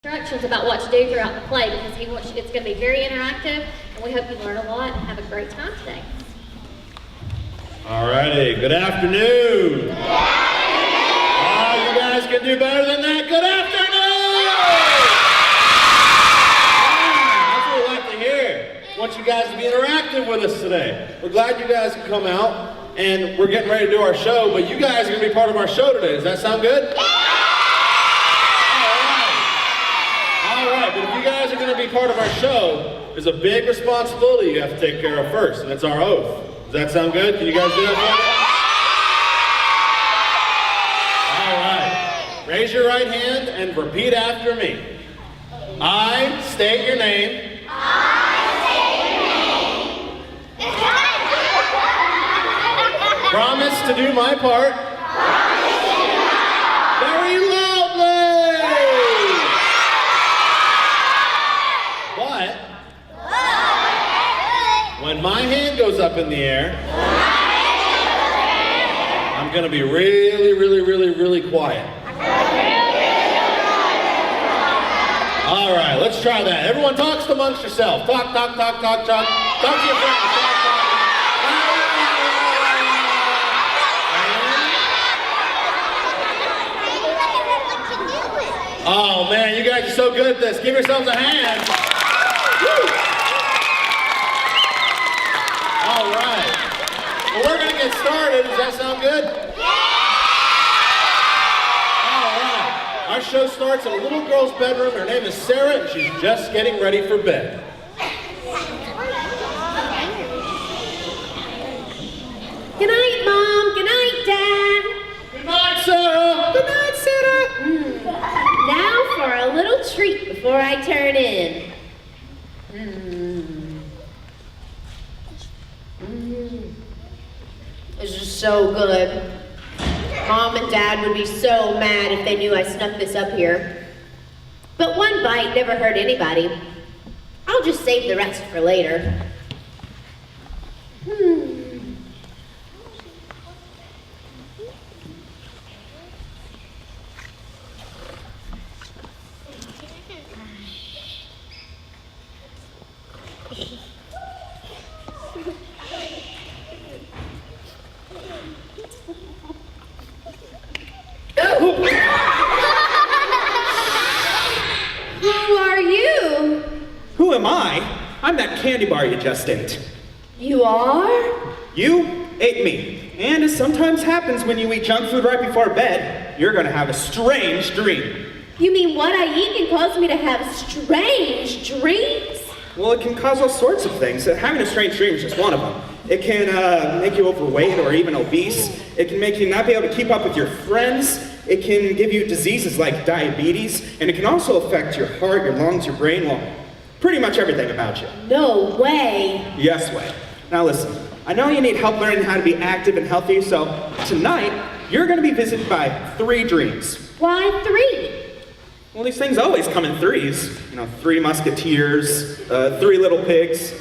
instructions about what to do throughout the play because it's going to be very interactive, and we hope you learn a lot and have a great time today. All righty, good afternoon. Good afternoon. Oh, you guys can do better than that. Good afternoon. That's what we like to hear. I want you guys to be interactive with us today. We're glad you guys can come out, and we're getting ready to do our show, but you guys are going to be part of our show today. Does that sound good? All right, but if you guys are going to be part of our show, there's a big responsibility you have to take care of first, and it's our oath. Does that sound good? Can you guys do that for me? All right. Raise your right hand and repeat after me. I state your name. I state your name. Promise to do my part. Very loudly. But when my hand goes up in the air, I'm going to be really quiet. All right, let's try that. Everyone talks amongst yourself. Talk. Talk to your friends. Talk. Oh man, you guys are so good at this. Give yourselves a hand. Woo. All right. Well, we're going to get started. Does that sound good? All right. Our show starts in a little girl's bedroom. Her name is Sarah, and she's just getting ready for bed. Good night, Mom. Good night, Dad. Good night, Sarah. Good night, Sarah. Now for a little treat before I turn in. This is so good. Mom and Dad would be so mad if they knew I snuck this up here. But one bite never hurt anybody. I'll just save the rest for later. Who are you? Who am I? I'm that candy bar you just ate. You are? You ate me. And as sometimes happens when you eat junk food right before bed, you're gonna have a strange dream. You mean what I eat can cause me to have strange dreams? Well, it can cause all sorts of things. Having a strange dream is just one of them. It can make you overweight or even obese. It can make you not be able to keep up with your friends. It can give you diseases like diabetes. And it can also affect your heart, your lungs, your brain, well, pretty much everything about you. No way. Yes way. Now listen, I know you need help learning how to be active and healthy, so tonight, you're gonna be visited by 3 dreams. Why 3? Well, these things always come in 3s. You know, 3 musketeers, 3 little pigs.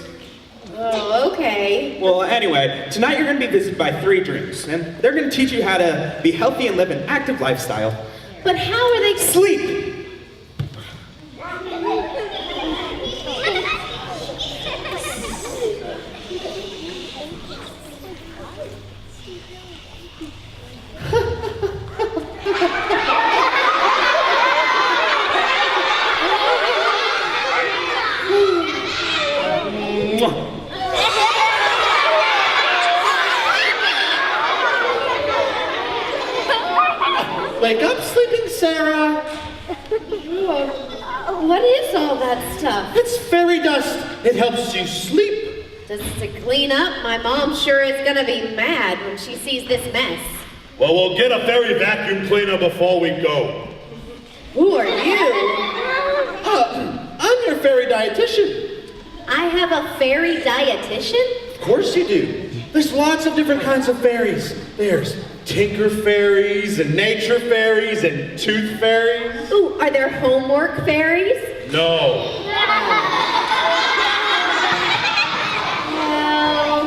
Oh, okay. Well, anyway, tonight you're gonna be visited by 3 dreams, and they're gonna teach you how to be healthy and live an active lifestyle. But how are they... Sleep! Wake up, sleeping Sarah. What is all that stuff? It's fairy dust. It helps you sleep. Just to clean up, my mom sure is gonna be mad when she sees this mess. Well, we'll get a fairy vacuum cleaner before we go. Who are you? I'm your fairy dietitian. I have a fairy dietitian? Of course you do. There's lots of different kinds of fairies. There's tinker fairies and nature fairies and tooth fairies. Ooh, are there homework fairies? No. Well,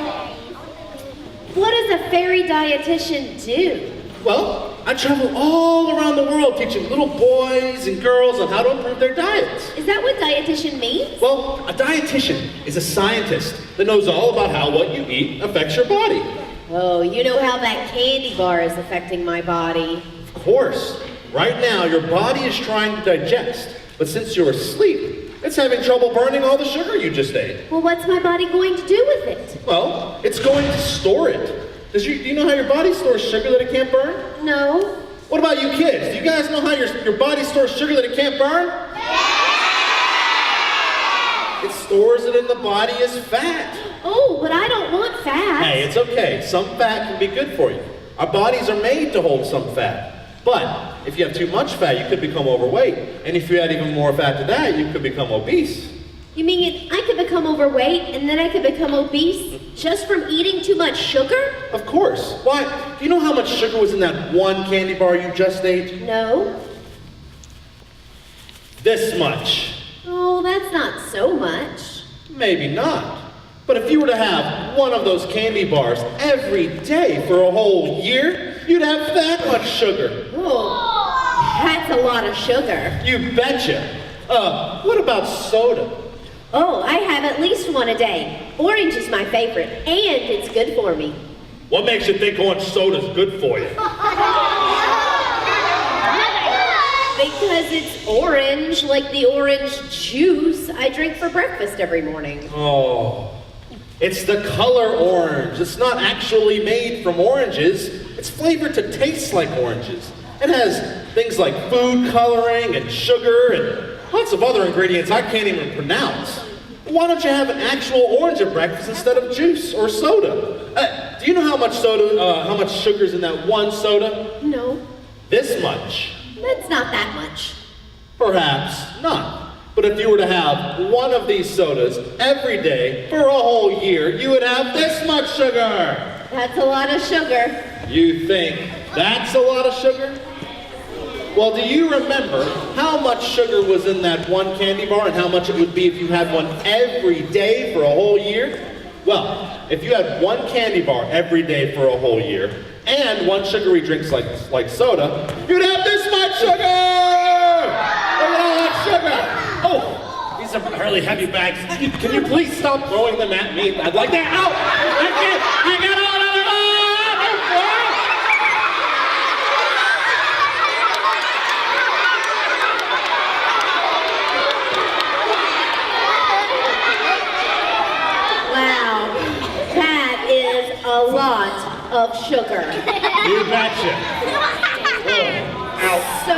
what does a fairy dietitian do? Well, I travel all around the world teaching little boys and girls on how to improve their diets. Is that what dietitian means? Well, a dietitian is a scientist that knows all about how what you eat affects your body. Oh, you know how that candy bar is affecting my body. Of course. Right now, your body is trying to digest, but since you're asleep, it's having trouble burning all the sugar you just ate. Well, what's my body going to do with it? Well, it's going to store it. Do you know how your body stores sugar that it can't burn? No. What about you kids? Do you guys know how your body stores sugar that it can't burn? It stores it in the body as fat. Oh, but I don't want fat. Hey, it's okay. Some fat can be good for you. Our bodies are made to hold some fat. But if you have too much fat, you could become overweight. And if you add even more fat to that, you could become obese. You mean I could become overweight and then I could become obese just from eating too much sugar? Of course. Why? Do you know how much sugar was in that one candy bar you just ate? No. This much. Oh, that's not so much. Maybe not. But if you were to have one of those candy bars every day for a whole year, you'd have that much sugar. Oh, that's a lot of sugar. You betcha. What about soda? Oh, I have at least one a day. Orange is my favorite, and it's good for me. What makes you think orange soda's good for you? Because it's orange, like the orange juice I drink for breakfast every morning. Oh, it's the color orange. It's not actually made from oranges. It's flavored to taste like oranges. It has things like food coloring and sugar and lots of other ingredients I can't even pronounce. Why don't you have an actual orange at breakfast instead of juice or soda? Do you know how much sugar's in that one soda? No, This much. that's not that much. Perhaps not. But if you were to have one of these sodas every day for a whole year, you would have this much sugar. That's a lot of sugar. You think that's a lot of sugar? Well, do you remember how much sugar was in that one candy bar and how much it would be if you had one every day for a whole year? Well, if you had one candy bar every day for a whole year and one sugary drinks like soda, you'd have this much sugar! Look at all that sugar! Oh, these are really heavy bags. Can you please stop throwing them at me? I'd like that. Ow! I can't! I got all of them! A lot of sugar. You betcha. Ow. So,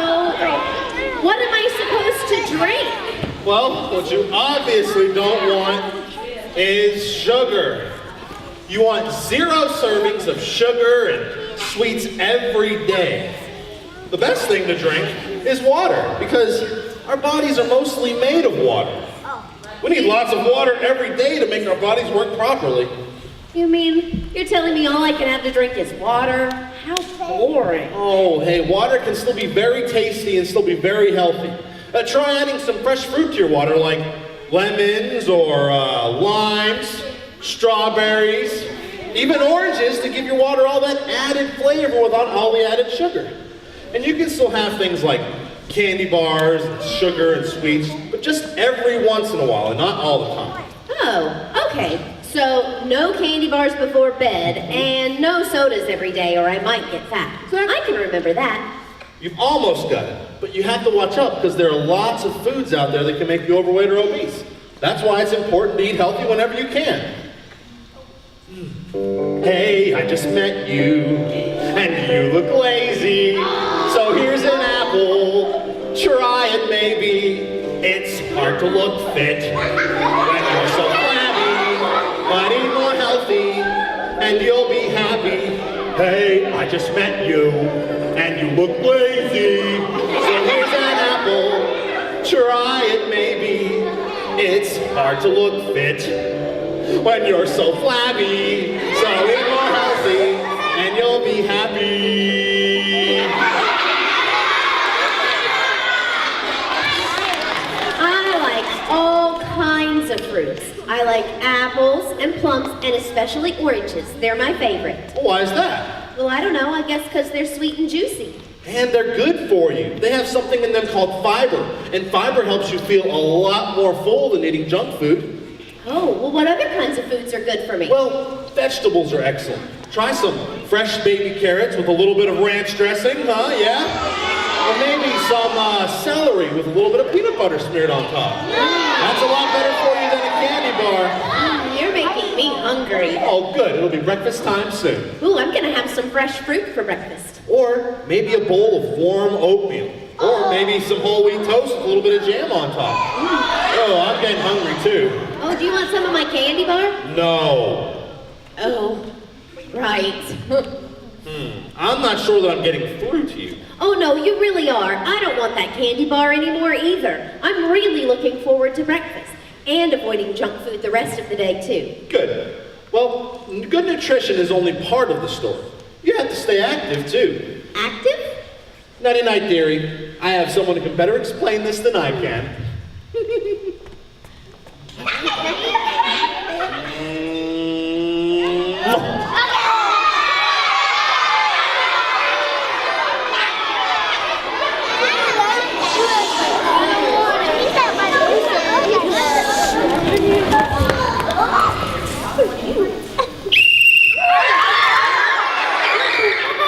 what am I supposed to drink? Well, what you obviously don't want is sugar. You want 0 servings of sugar and sweets every day. The best thing to drink is water because our bodies are mostly made of water. We need lots of water every day to make our bodies work properly. You mean you're telling me all I can have to drink is water? How boring. Oh, hey, water can still be very tasty and still be very healthy. Try adding some fresh fruit to your water like lemons or limes, strawberries, even oranges to give your water all that added flavor without all the added sugar. And you can still have things like candy bars, and sugar and sweets, but just every once in a while and not all the time. Oh, okay. So, no candy bars before bed, and no sodas every day, or I might get fat. Exactly. I can remember that. You've almost got it, but you have to watch out because there are lots of foods out there that can make you overweight or obese. That's why it's important to eat healthy whenever you can. Hey, I just met you, and you look lazy, so here's an apple. Try it maybe. It's hard to look fit when you're so flabby, but eat more healthy, and you'll be happy. Hey, I just met you, and you look lazy, so here's an apple. Try it maybe. It's hard to look fit when you're so flabby, so eat more healthy, and you'll be happy. I like all kinds of fruits. I like apples and plums and especially oranges. They're my favorite. Well, why is that? Well, I don't know. I guess because they're sweet and juicy. And they're good for you. They have something in them called fiber, and fiber helps you feel a lot more full than eating junk food. Oh, well, what other kinds of foods are good for me? Well, vegetables are excellent. Try some fresh baby carrots with a little bit of ranch dressing, huh? Yeah? Or maybe some celery with a little bit of peanut butter smeared on top. That's a lot better for you than a candy bar. You're making me hungry. Oh, good. It'll be breakfast time soon. Ooh, I'm gonna have some fresh fruit for breakfast. Or maybe a bowl of warm oatmeal. Or maybe some whole wheat toast with a little bit of jam on top. Oh, I'm getting hungry too. Oh, do you want some of my candy bar? No. Oh, right. I'm not sure that I'm getting through to you. Oh no, you really are. I don't want that candy bar anymore either. I'm really looking forward to breakfast and avoiding junk food the rest of the day too. Good. Well, good nutrition is only part of the story. You have to stay active too. Active? Nighty night, dearie. I have someone who can better explain this than I can.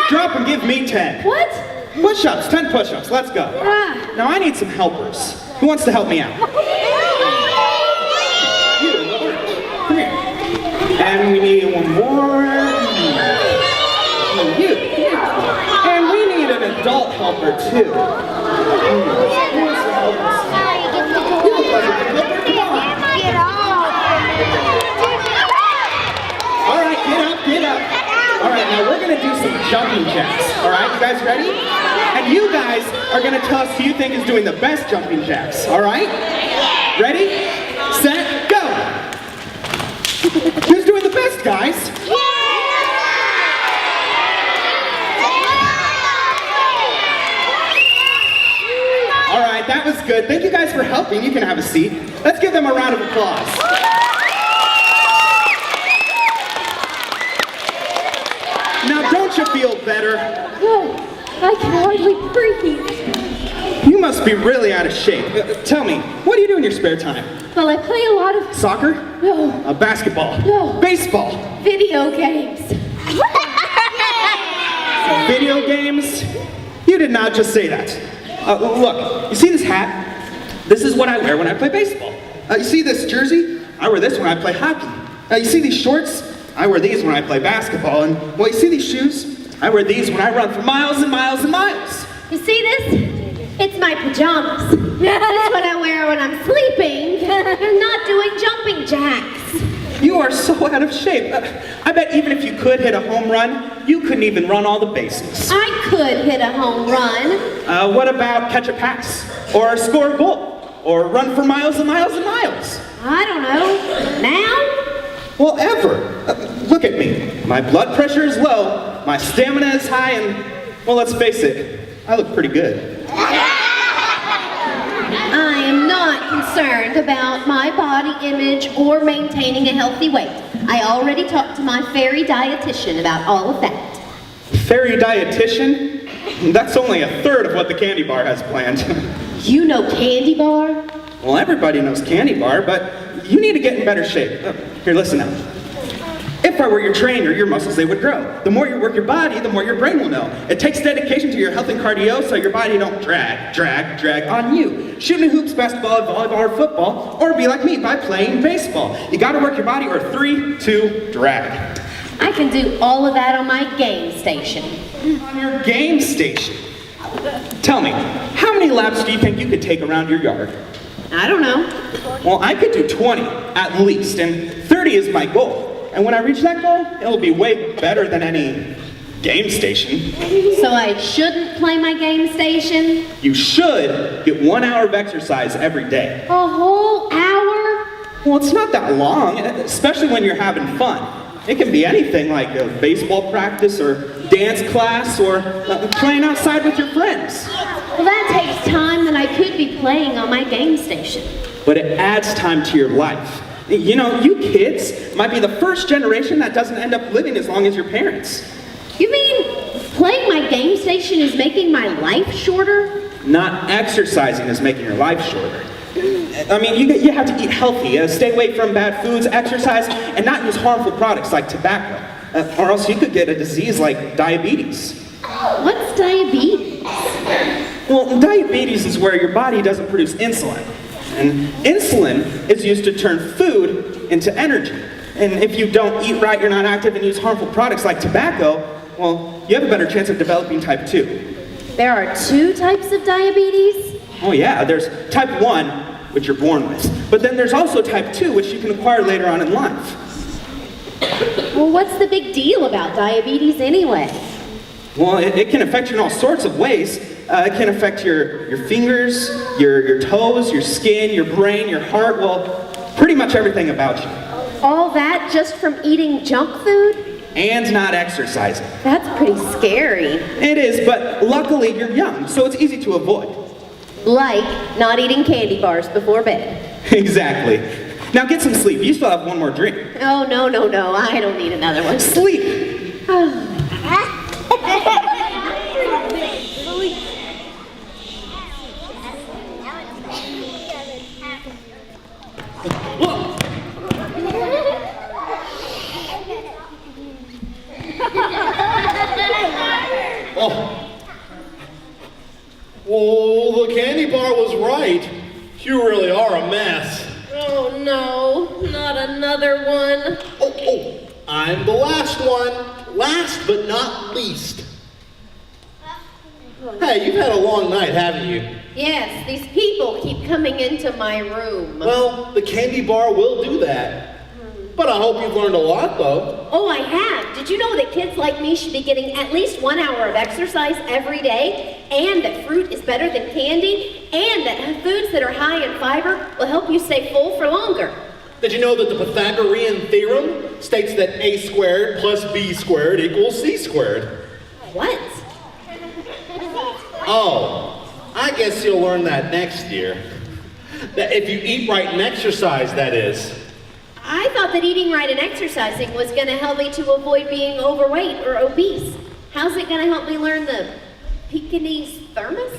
Drop and give me 10. What? Push-ups, 10 push-ups, let's go. Now I need some helpers. Who wants to help me out? You, in the orange. Come here. And we need one more. And you. And we need an adult helper too. You look like a good helper. Come on. All right, get up. All right, now we're gonna do some jumping jacks. All right, you guys ready? And you guys are gonna tell us who you think is doing the best jumping jacks. All right? Ready, set, go. Who's doing the best, guys? All right, that was good. Thank you guys for helping. You can have a seat. Let's give them a round of applause. Now, don't you feel better? Oh, I can hardly breathe. You must be really out of shape. Tell me, what do you do in your spare time? Well, I play a lot of... Soccer? No. Basketball? No. Baseball? Video games. Video games? You did not just say that. Look, you see this hat? This is what I wear when I play baseball. You see this jersey? I wear this when I play hockey. You see these shorts? I wear these when I play basketball. And, well, you see these shoes? I wear these when I run for miles and miles and miles. You see this? It's my pajamas. That's what I wear when I'm sleeping and not doing jumping jacks. You are so out of shape. I bet even if you could hit a home run, you couldn't even run all the bases. I could hit a home run. What about catch a pass? Or score a goal? Or run for miles and miles and miles? I don't know. Now? Well, ever. Look at me. My blood pressure is low, my stamina is high, and, well, let's face it, I look pretty good. I am not concerned about my body image or maintaining a healthy weight. I already talked to my fairy dietitian about all of that. Fairy dietitian? That's only a third of what the candy bar has planned. You know candy bar? Well, everybody knows candy bar, but you need to get in better shape. Here, listen now. If I were your trainer, your muscles, they would grow. The more you work your body, the more your brain will know. It takes dedication to your health and cardio so your body don't drag on you. Shooting hoops, basketball, volleyball, or football, or be like me by playing baseball. You gotta work your body, or 3, 2, drag. I can do all of that on my game station. On your game station? Tell me, how many laps do you think you could take around your yard? I don't know. Well, I could do 20, at least, and 30 is my goal. And when I reach that goal, it'll be way better than any game station. So I shouldn't play my game station? You should get 1 hour of exercise every day. A whole hour? Well, it's not that long, especially when you're having fun. It can be anything like a baseball practice or dance class or playing outside with your friends. Well, that takes time that I could be playing on my game station. But it adds time to your life. You know, you kids might be the first generation that doesn't end up living as long as your parents. You mean playing my game station is making my life shorter? Not exercising is making your life shorter. I mean, you have to eat healthy, stay away from bad foods, exercise, and not use harmful products like tobacco. Or else you could get a disease like diabetes. What's diabetes? Well, diabetes is where your body doesn't produce insulin. And insulin is used to turn food into energy. And if you don't eat right, you're not active, and use harmful products like tobacco, well, you have a better chance of developing type 2. There are 2 types of diabetes? Oh yeah, there's type 1, which you're born with. But then there's also type 2, which you can acquire later on in life. Well, what's the big deal about diabetes anyway? Well, it can affect you in all sorts of ways. It can affect your fingers, your toes, your skin, your brain, your heart, well, pretty much everything about you. All that just from eating junk food? And not exercising. That's pretty scary. It is, but luckily you're young, so it's easy to avoid. Like not eating candy bars before bed. Exactly. Now get some sleep. You still have one more drink. Oh, no, I don't need another one. Sleep! Well, the candy bar was right. You really are a mess. Oh no, not another one. Oh, I'm the last one. Last but not least. Hey, you've had a long night, haven't you? Yes, these people keep coming into my room. Well, the candy bar will do that. But I hope you've learned a lot, though. Oh, I have. Did you know that kids like me should be getting at least 1 hour of exercise every day? And that fruit is better than candy? And that foods that are high in fiber will help you stay full for longer? Did you know that the Pythagorean theorem states that a squared plus b squared equals c squared? What? Oh, I guess you'll learn that next year. That if you eat right and exercise, that is. I thought that eating right and exercising was going to help me to avoid being overweight or obese. How's it going to help me learn the Pekingese thermos?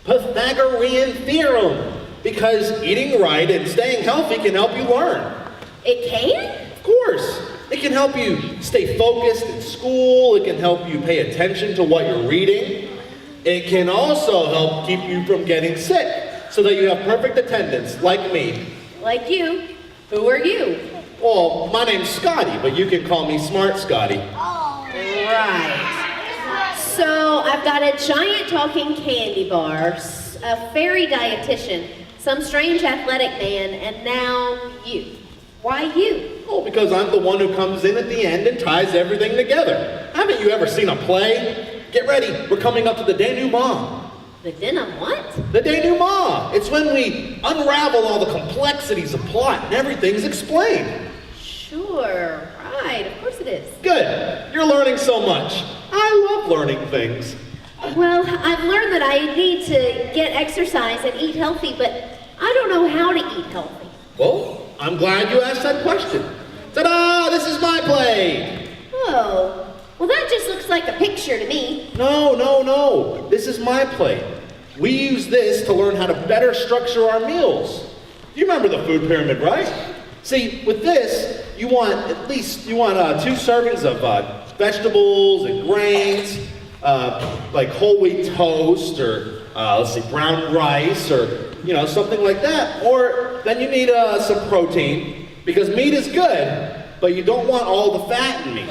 Pythagorean theorem. Because eating right and staying healthy can help you learn. It can? Of course. It can help you stay focused in school. It can help you pay attention to what you're reading. It can also help keep you from getting sick so that you have perfect attendance, like me. Like you. Who are you? Well, my name's Scotty, but you can call me Smart Scotty. Right. So I've got a giant talking candy bar, a fairy dietitian, some strange athletic man, and now you. Why you? Oh, because I'm the one who comes in at the end and ties everything together. Haven't you ever seen a play? Get ready, we're coming up to the denouement. The denim what? The denouement. It's when we unravel all the complexities of plot and everything's explained. Sure, right, of course it is. Good, you're learning so much. I love learning things. Well, I've learned that I need to get exercise and eat healthy, but I don't know how to eat healthy. Well, I'm glad you asked that question. Ta-da! This is my plate! Oh, well that just looks like a picture to me. No. This is my plate. We use this to learn how to better structure our meals. You remember the food pyramid, right? See, with this, you want 2 servings of vegetables and grains, like whole wheat toast, or brown rice, or something like that. Or then you need some protein, because meat is good, but you don't want all the fat in meat.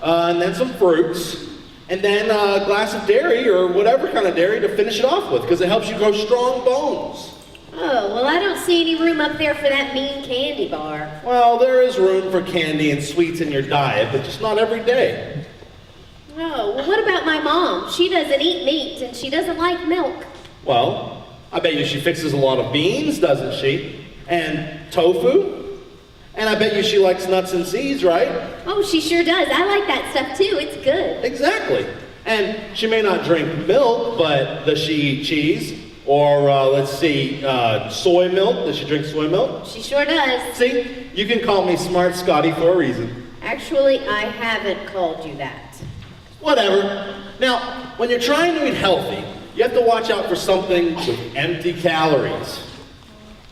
And then some fruits, and then a glass of dairy, or whatever kind of dairy to finish it off with, because it helps you grow strong bones. Oh, well I don't see any room up there for that mean candy bar. Well, there is room for candy and sweets in your diet, but just not every day. Oh, well what about my mom? She doesn't eat meat, and she doesn't like milk. Well, I bet you she fixes a lot of beans, doesn't she? And tofu? And I bet you she likes nuts and seeds, right? Oh, she sure does. I like that stuff too. It's good. Exactly. And she may not drink milk, but does she eat cheese? Or, soy milk? Does she drink soy milk? She sure does. See, you can call me Smart Scotty for a reason. Actually, I haven't called you that. Whatever. Now, when you're trying to eat healthy, you have to watch out for something with empty calories.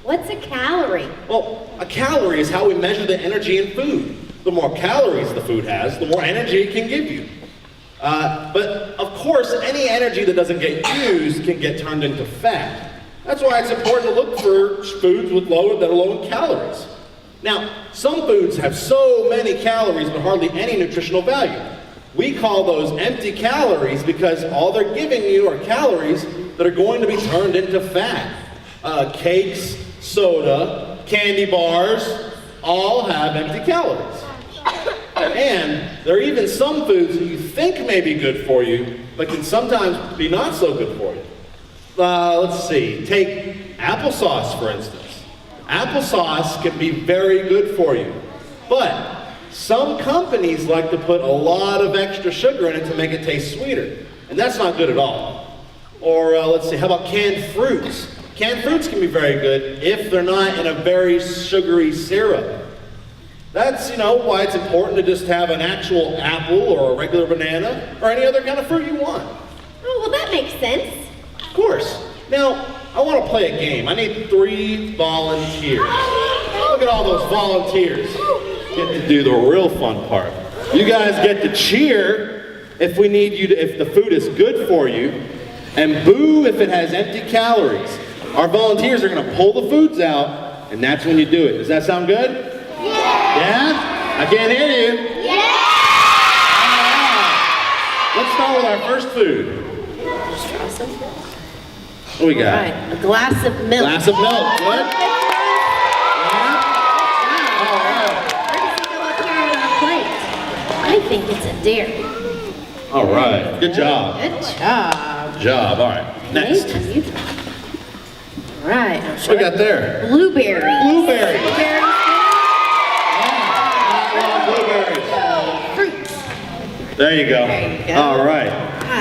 What's a calorie? Well, a calorie is how we measure the energy in food. The more calories the food has, the more energy it can give you. But of course, any energy that doesn't get used can get turned into fat. That's why it's important to look for foods that are low in calories. Now, some foods have so many calories but hardly any nutritional value. We call those empty calories because all they're giving you are calories that are going to be turned into fat. Cakes, soda, candy bars, all have empty calories. And there are even some foods that you think may be good for you, but can sometimes be not so good for you. Let's see, take applesauce for instance. Applesauce can be very good for you, but some companies like to put a lot of extra sugar in it to make it taste sweeter, and that's not good at all. Or let's see, how about canned fruits? Canned fruits can be very good if they're not in a very sugary syrup. That's, why it's important to just have an actual apple or a regular banana or any other kind of fruit you want. Oh, well, that makes sense. Of course. Now, I want to play a game. I need 3 volunteers. Look at all those volunteers. Get to do the real fun part. You guys get to cheer if we need you to, if the food is good for you, and boo if it has empty calories. Our volunteers are going to pull the foods out, and that's when you do it. Does that sound good? Yeah? I can't hear you. Yeah! Let's start with our first food. What do we got? All right, a glass of milk. Glass of milk. Good? Yeah? All right. Where does it go up here on our plate? I think it's a dairy. All right. Good job. Good job. Good job. All right. Next. All right. What we got there? Blueberries. Blueberries. Blueberries. Blueberries. Fruits. There you go. There you go. All right.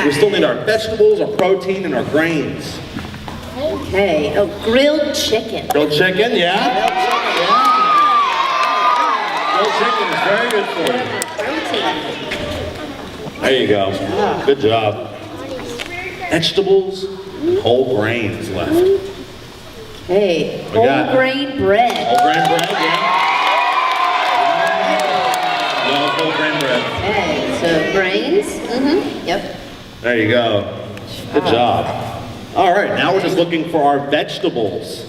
We still need our vegetables, our protein, and our grains. Okay. Oh, grilled chicken. Grilled chicken, yeah? Grilled chicken is very good for you. Protein. There you go. Good job. Vegetables and whole grains left. Okay. We got Whole grain bread. whole grain bread, yeah. Love whole grain bread. Okay. So grains. Yep. There you go. Good job. All right, now we're just looking for our vegetables.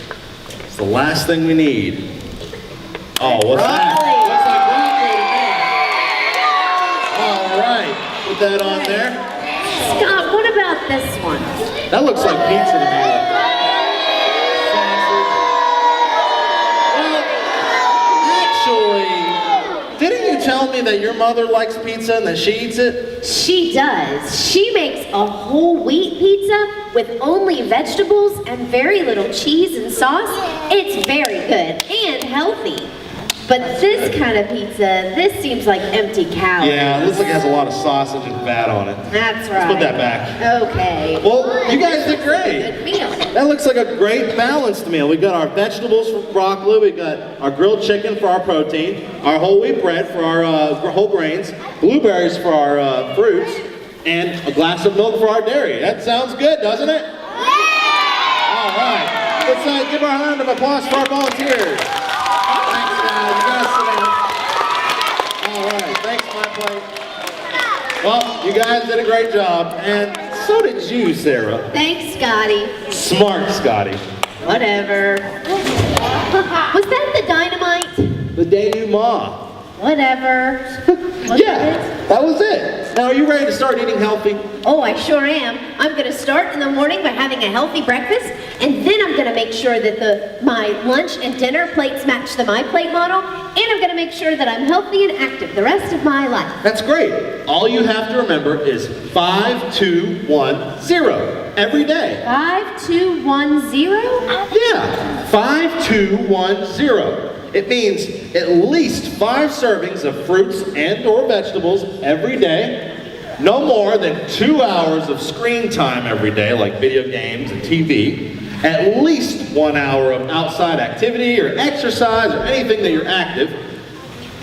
It's the last thing we need. Oh, what's that? Looks like broccoli. All right, put that on there. Scott, what about this one? That looks like pizza to me. Well, actually, didn't you tell me that your mother likes pizza and that she eats it? She does. She makes a whole wheat pizza with only vegetables and very little cheese and sauce. It's very good and healthy. But this kind of pizza, this seems like empty calories. Yeah, it looks like it has a lot of sausage and fat on it. That's right. Let's put that back. Okay. Well, you guys did great. Good meal. That looks like a great balanced meal. We got our vegetables for broccoli, we got our grilled chicken for our protein, our whole wheat bread for our whole grains, blueberries for our fruits, and a glass of milk for our dairy. That sounds good, doesn't it? All right. Let's give our round of applause for our volunteers. Thanks, guys. You guys sit down. All right. Thanks, my plate. Well, you guys did a great job, and so did you, Sarah. Thanks, Scotty. Smart, Scotty. Whatever. Was that the dynamite? The denouement. Whatever. Was Yeah, that it? that was it. Now, are you ready to start eating healthy? Oh, I sure am. I'm going to start in the morning by having a healthy breakfast, and then I'm going to make sure that my lunch and dinner plates match the My Plate model, and I'm going to make sure that I'm healthy and active the rest of my life. That's great. All you have to remember is 5210 every day. 5210? Yeah, 5210. It means at least 5 servings of fruits and or vegetables every day, no more than 2 hours of screen time every day, like video games and TV, at least 1 hour of outside activity or exercise or anything that you're active,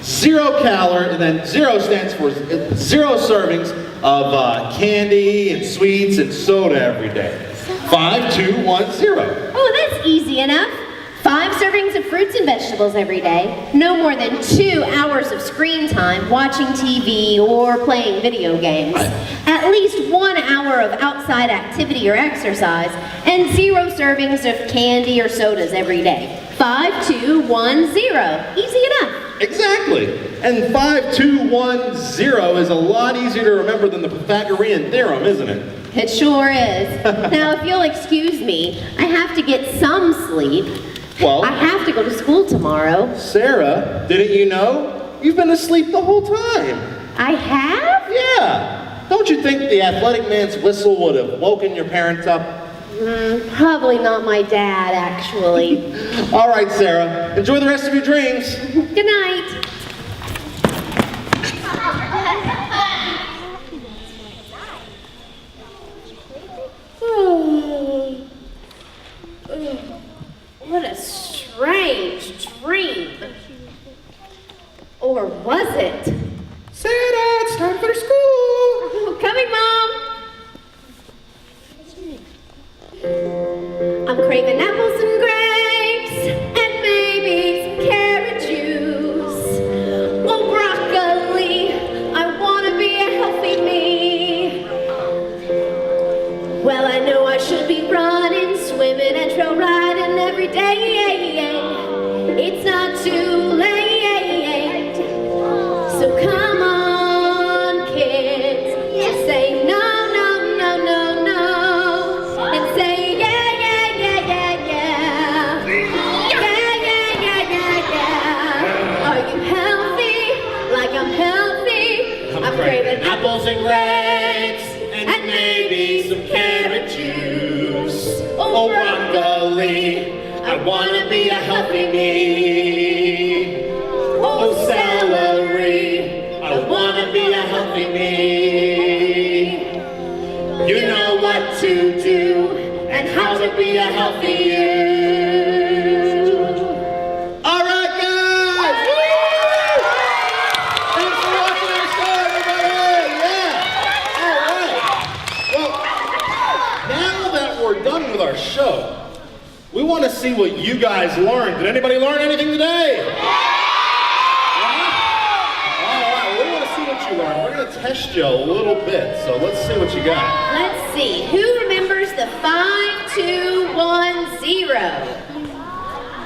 0 calories, and then 0 stands for 0 servings of candy and sweets and soda every day. 5210. Oh, that's easy enough. 5 servings of fruits and vegetables every day. No more than 2 hours of screen time watching TV or playing video games. At least 1 hour of outside activity or exercise. And 0 servings of candy or sodas every day. 5210. Easy enough. Exactly. And 5210 is a lot easier to remember than the Pythagorean theorem, isn't it? It sure is. Now, if you'll excuse me, I have to get some sleep. Well, I have to go to school tomorrow. Sarah, didn't you know? You've been asleep the whole time. I have? Yeah. Don't you think the athletic man's whistle would have woken your parents up? Probably not my dad, actually. All right, Sarah. Enjoy the rest of your dreams. Good night. What a strange dream. Or was it? Sarah, it's time for school. Coming, Mom. I'm craving apples and grapes and maybe some carrot juice. Oh, broccoli, I want to be a healthy me. Well, I know I should be running, swimming, and trail riding every day. It's not too late. So come on, kids, just say no, no, no, no, no, and say yeah, yeah, yeah, yeah, yeah. Yeah, yeah, yeah, yeah, yeah. Are you healthy? Like I'm healthy? I'm craving apples and grapes and maybe some carrot juice. Oh, broccoli, I want to be a healthy me. Oh, celery, I want to be a healthy me. You know what to do and how to be a healthy you. All right, guys! Thanks for watching our show, everybody! Yeah! All right. Well, now that we're done with our show, we want to see what you guys learned. Did anybody learn anything today? We want to see what you learned. We're going to test you a little bit, so let's see what you got. Let's see, who remembers the 5210?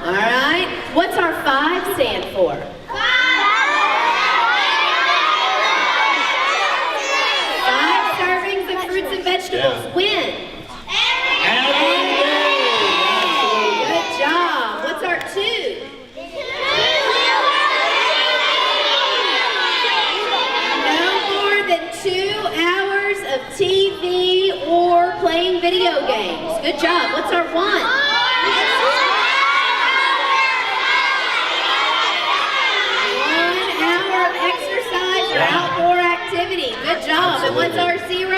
All right, what's our 5 stand for? 5 servings of fruits and vegetables. Yeah. When? Every day! Good job. What's our 2? No more than 2 hours of TV or playing video games. Good job. What's our 1? 1 hour of exercise or outdoor activity. Good job. And what's our 0?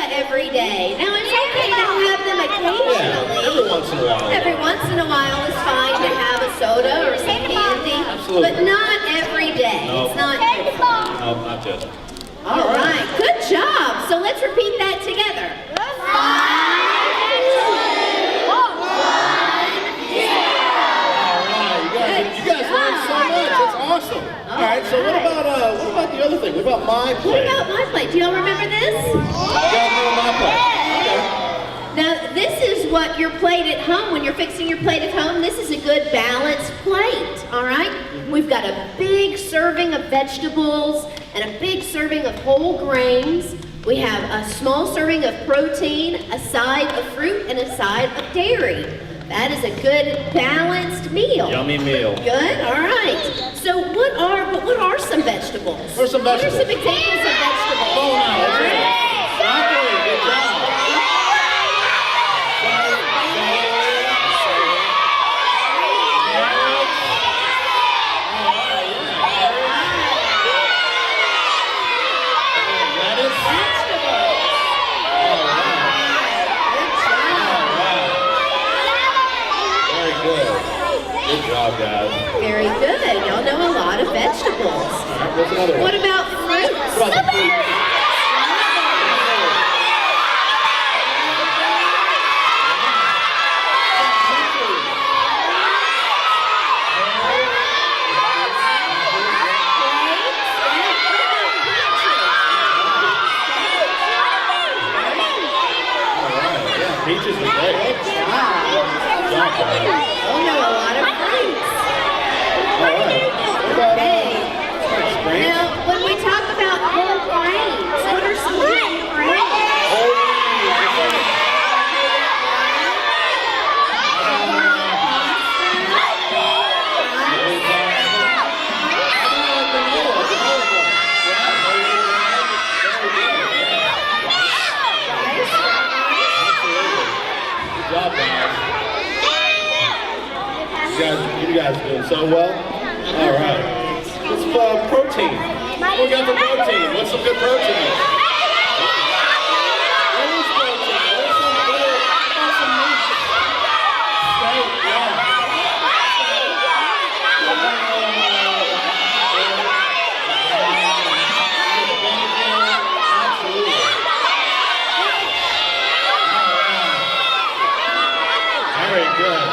Every day. Now it's okay to have them occasionally. Every once in a while. Every once in a while is fine to have a soda or some candy. Absolutely. But not every day. No. It's not good for you. No, not good. All right. Good job. So let's repeat that together. 5, 2, 1, 0. You guys learned so much. That's awesome. All right. So what about the other thing? What about my What play? about my plate? Do y'all remember this? You guys know my play? Okay. Now, this is what your plate at home, when you're fixing your plate at home, this is a good balanced plate, all right? We've got a big serving of vegetables and a big serving of whole grains. We have a small serving of protein, a side of fruit, and a side of dairy. That is a good balanced meal. Yummy meal. Good, all right. So what are some vegetables? What are some vegetables? What are some examples of vegetables? Oh, now, All right. broccoli, good job. Very good. vegetables. What's another one? What about fruits? What about the fruit? Peaches are great. Good job. Oh, no, a lot of fruits. Okay. Now, when we talk about whole grains, what are some whole grains? Good job, guys. You guys are doing so well. All right. What's protein? What we got for protein? What's some good protein? What is protein? What is some good? Some meat. Steak, yeah. Absolutely. Very good.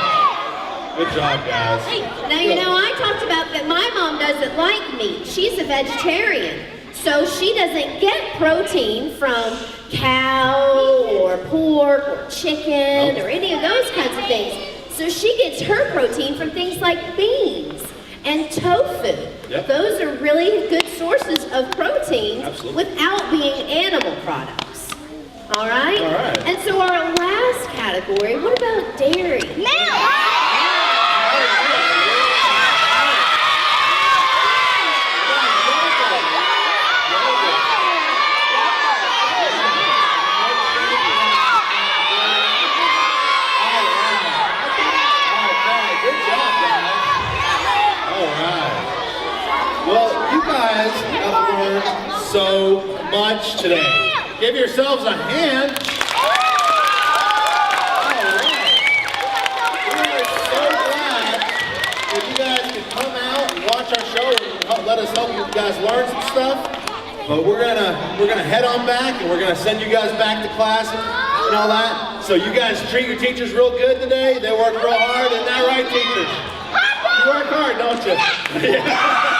Good job, guys. Now, you know, I talked about that my mom doesn't like meat. She's a vegetarian. So she doesn't get protein from cow or pork or chicken or any of those kinds of things. So she gets her protein from things like beans and tofu. Yep. Those are really good sources of protein Absolutely. without being animal products. All right? All right. And so our last category, what about dairy? So much today. Give yourselves a hand. We are so glad that you guys could come out and watch our show and let us help you guys learn some stuff. But we're gonna head on back and we're gonna send you guys back to class and all that. So you guys treat your teachers real good today. They work real hard, isn't that right, teachers? You work hard, don't you? Yeah.